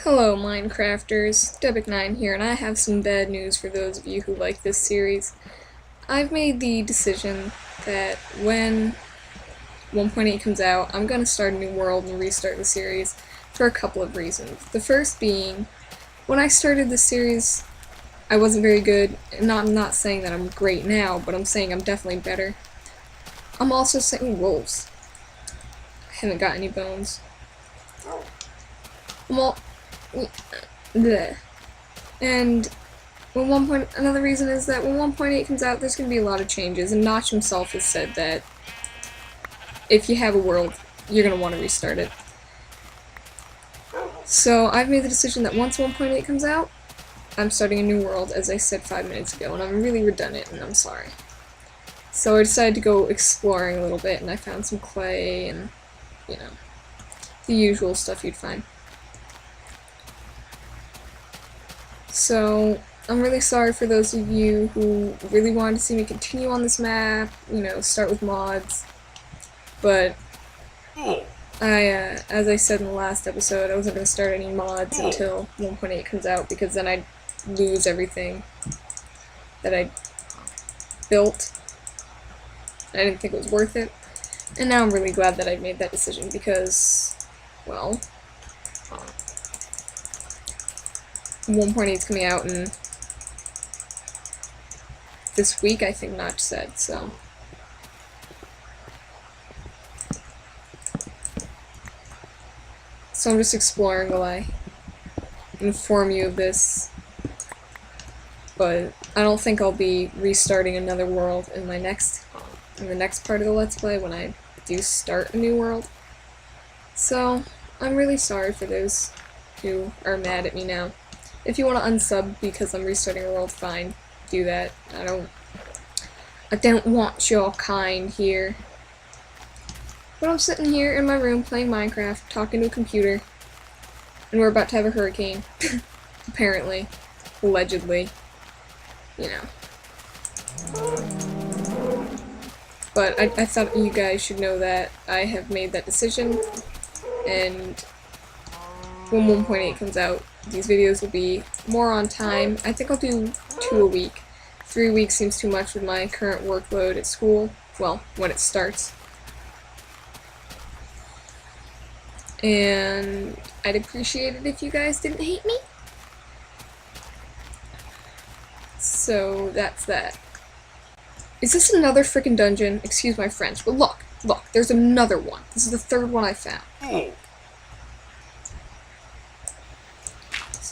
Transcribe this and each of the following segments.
Hello Minecrafters, Debic9 here, and I have some bad news for those of you who like this series. I've made the decision that when 1.8 comes out, I'm gonna start a new world and restart the series for a couple of reasons. The first being, when I started this series, I wasn't very good, and I'm not saying that I'm great now, but I'm saying I'm definitely better. I'm also saying wolves. I haven't got any bones. Well, bleh. And another reason is that when 1.8 comes out, there's going to be a lot of changes, and Notch himself has said that if you have a world, you're going to want to restart it. So I've made the decision that once 1.8 comes out, I'm starting a new world, as I said 5 minutes ago, and I'm really redundant, and I'm sorry. So I decided to go exploring a little bit, and I found some clay and, you know, the usual stuff you'd find. So, I'm really sorry for those of you who really wanted to see me continue on this map, you know, start with mods, but as I said in the last episode, I wasn't going to start any mods until 1.8 comes out, because then I'd lose everything that I built. I didn't think it was worth it, and now I'm really glad that I made that decision, because, well, 1.8 is coming out in this week, I think Notch said, so. So I'm just exploring while I inform you of this, but I don't think I'll be restarting another world in the next part of the Let's Play when I do start a new world. So, I'm really sorry for those who are mad at me now. If you want to unsub because I'm restarting a world, fine, do that. I don't want your kind here. But I'm sitting here in my room playing Minecraft, talking to a computer, and we're about to have a hurricane. Apparently. Allegedly. You know. But I thought you guys should know that I have made that decision, and when 1.8 comes out, these videos will be more on time. I think I'll do 2 a week. 3 weeks seems too much with my current workload at school. Well, when it starts. And I'd appreciate it if you guys didn't hate me. So that's that. Is this another frickin' dungeon? Excuse my French, but look, there's another one. This is the third one I found.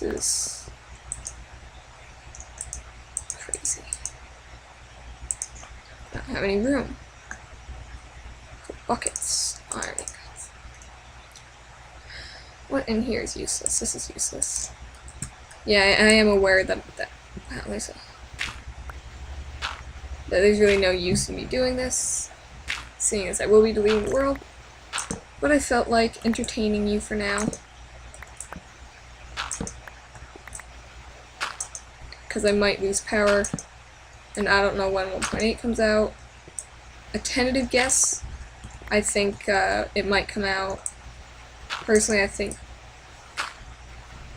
This is crazy. I don't have any room. Buckets. Alright. What in here is useless? This is useless. Yeah, I am aware that there's really no use in me doing this, seeing as I will be deleting the world, but I felt like entertaining you for now. Because I might lose power, and I don't know when 1.8 comes out. A tentative guess, I think it might come out. Personally, I think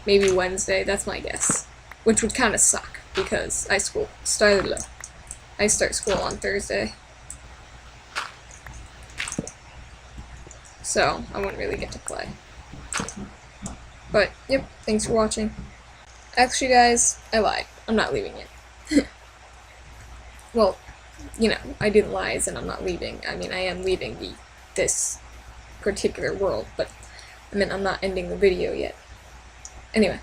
maybe Wednesday, that's my guess. Which would kind of suck, because I start school on Thursday. So, I wouldn't really get to play. But, yep, thanks for watching. Actually, guys, I lied. I'm not leaving yet. Well, you know, I didn't lie, as in I'm not leaving. I mean, I am leaving this particular world, but I mean, I'm not ending the video yet. Anyway.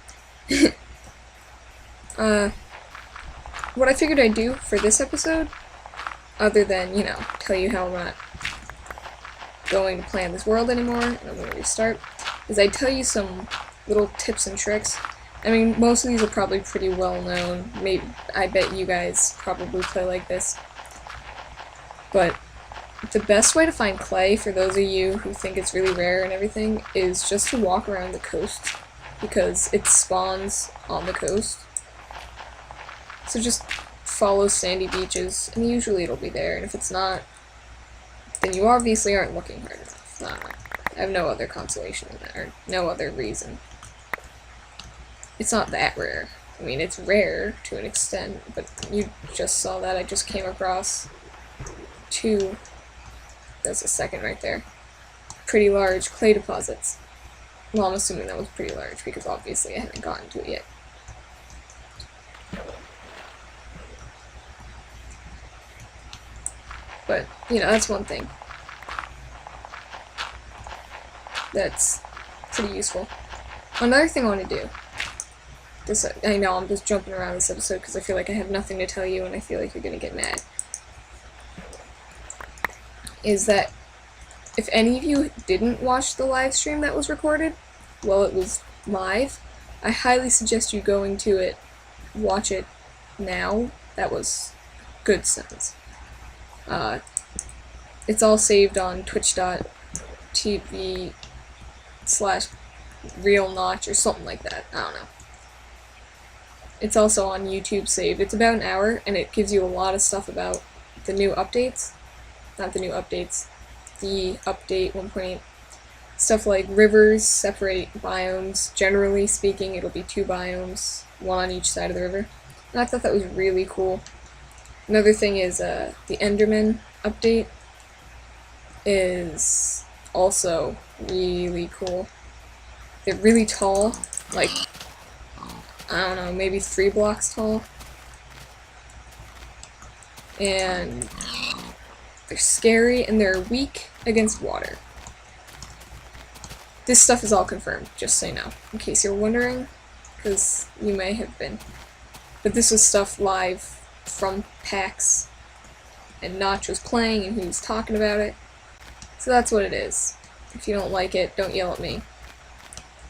What I figured I'd do for this episode, other than, you know, tell you how I'm not going to play on this world anymore, and I'm going to restart, is I'd tell you some little tips and tricks. I mean, most of these are probably pretty well known. Maybe, I bet you guys probably play like this. But the best way to find clay, for those of you who think it's really rare and everything, is just to walk around the coast, because it spawns on the coast. So just follow sandy beaches, and usually it'll be there, and if it's not, then you obviously aren't looking hard enough. I have no other consolation in that, or no other reason. it's not that rare. I mean, it's rare to an extent, but you just saw that. I just came across two, there's a second right there, pretty large clay deposits. Well, I'm assuming that was pretty large, because obviously I haven't gotten to it yet. But, you know, that's one thing that's pretty useful. Another thing I want to do, this, I know I'm just jumping around this episode because I feel like I have nothing to tell you and I feel like you're going to get mad, is that if any of you didn't watch the live stream that was recorded while it was live, I highly suggest you going to it, watch it now. That was good sense. It's all saved on twitch.tv/realnotch or something like that. I don't know. It's also on YouTube saved. It's about an hour, and it gives you a lot of stuff about the new updates. Not the new updates. The update 1.8. Stuff like rivers separate biomes. Generally speaking, it'll be 2 biomes, 1 on each side of the river. And I thought that was really cool. Another thing is the Enderman update is also really cool. They're really tall, like, I don't know, maybe 3 blocks tall. And they're scary and they're weak against water. This stuff is all confirmed, just so you know, in case you're wondering, because you may have been. But this was stuff live from PAX, and Notch was playing and he was talking about it. So that's what it is. If you don't like it, don't yell at me.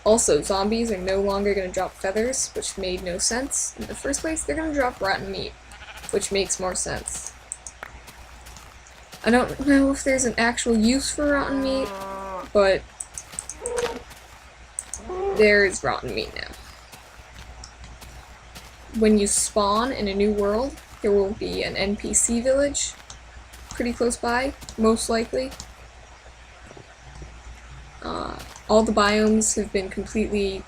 Also, zombies are no longer going to drop feathers, which made no sense. In the first place, they're going to drop rotten meat, which makes more sense. I don't know if there's an actual use for rotten meat, but there is rotten meat now. When you spawn in a new world, there will be an NPC village pretty close by, most likely. All the biomes have been completely,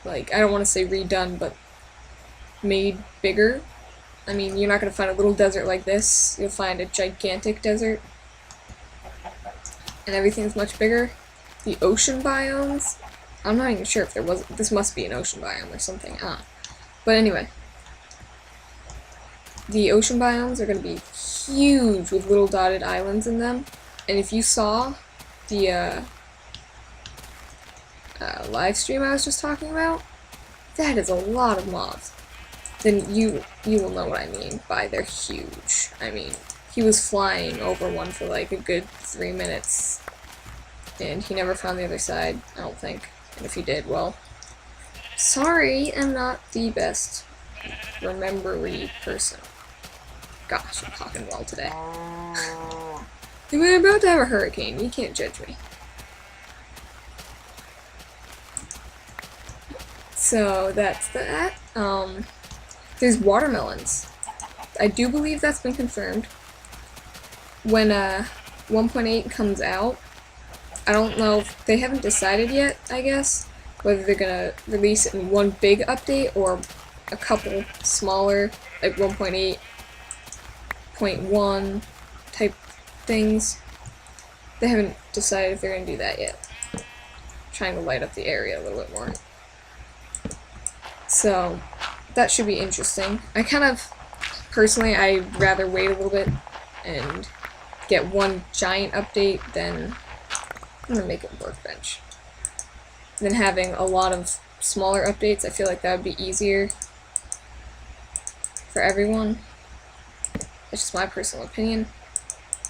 like, I don't want to say redone, but made bigger. I mean, you're not going to find a little desert like this. You'll find a gigantic desert. And everything's much bigger. The ocean biomes, I'm not even sure if there was, this must be an ocean biome or something. But anyway. The ocean biomes are going to be huge with little dotted islands in them. And if you saw the live stream I was just talking about, that is a lot of mobs. Then you will know what I mean by they're huge. I mean, he was flying over one for like a good 3 minutes, and he never found the other side, I don't think. And if he did, well, sorry, I'm not the best remembery person. Gosh, I'm talking well today. We're about to have a hurricane, you can't judge me. So that's that. There's watermelons. I do believe that's been confirmed. When 1.8 comes out, I don't know if they haven't decided yet, I guess, whether they're gonna release it in one big update or a couple smaller, like 1.8.1 type things. They haven't decided if they're gonna do that yet. I'm trying to light up the area a little bit more. So, that should be interesting. I kind of, personally, I'd rather wait a little bit and get one giant update than, I'm gonna make a workbench, than having a lot of smaller updates. I feel like that would be easier for everyone. It's just my personal opinion.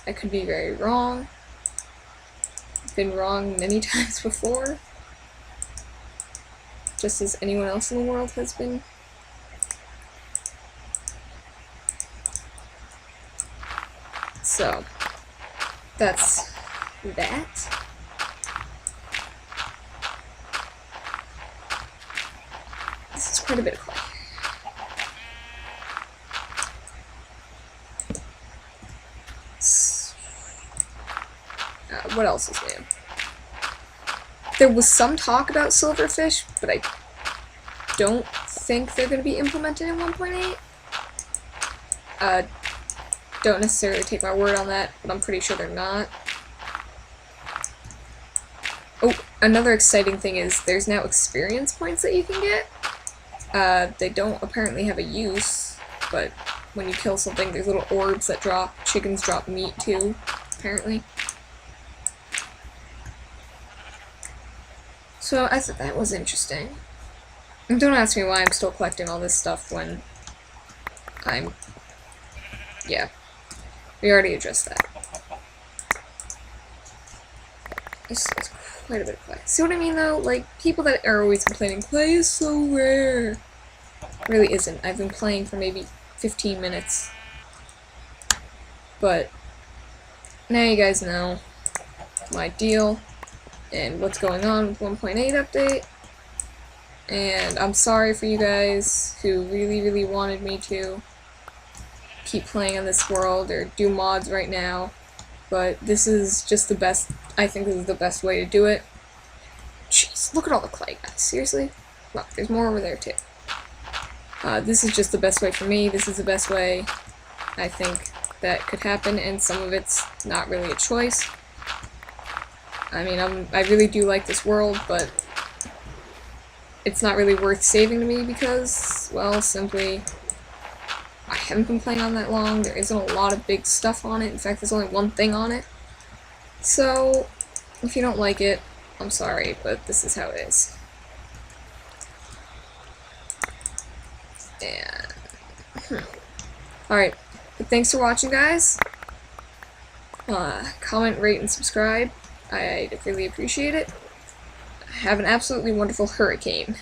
I could be very wrong. I've been wrong many times before, just as anyone else in the world has been. So, that's that. This is quite a bit of clay. What else is new? There was some talk about silverfish, but I don't think they're going to be implemented in 1.8. Don't necessarily take my word on that, but I'm pretty sure they're not. Oh, another exciting thing is there's now experience points that you can get. They don't apparently have a use, but when you kill something, there's little orbs that drop. Chickens drop meat too, apparently. So I thought that was interesting. And don't ask me why I'm still collecting all this stuff when I'm... Yeah. We already addressed that. It's quite a bit of clay. See what I mean, though? Like, people that are always complaining, clay is so rare. It really isn't. I've been playing for maybe 15 minutes. But now you guys know my deal and what's going on with 1.8 update. And I'm sorry for you guys who really wanted me to keep playing on this world or do mods right now. But this is just the best, I think this is the best way to do it. Jeez, look at all the clay, guys. Seriously? Look, there's more over there, too. This is just the best way for me. This is the best way I think that could happen, and some of it's not really a choice. I mean, I really do like this world, but it's not really worth saving to me because, well, simply, I haven't been playing on that long. There isn't a lot of big stuff on it. In fact, there's only one thing on it. So, if you don't like it, I'm sorry, but this is how it is. And, alright, but thanks for watching, guys. Comment, rate, and subscribe. I'd really appreciate it. Have an absolutely wonderful hurricane.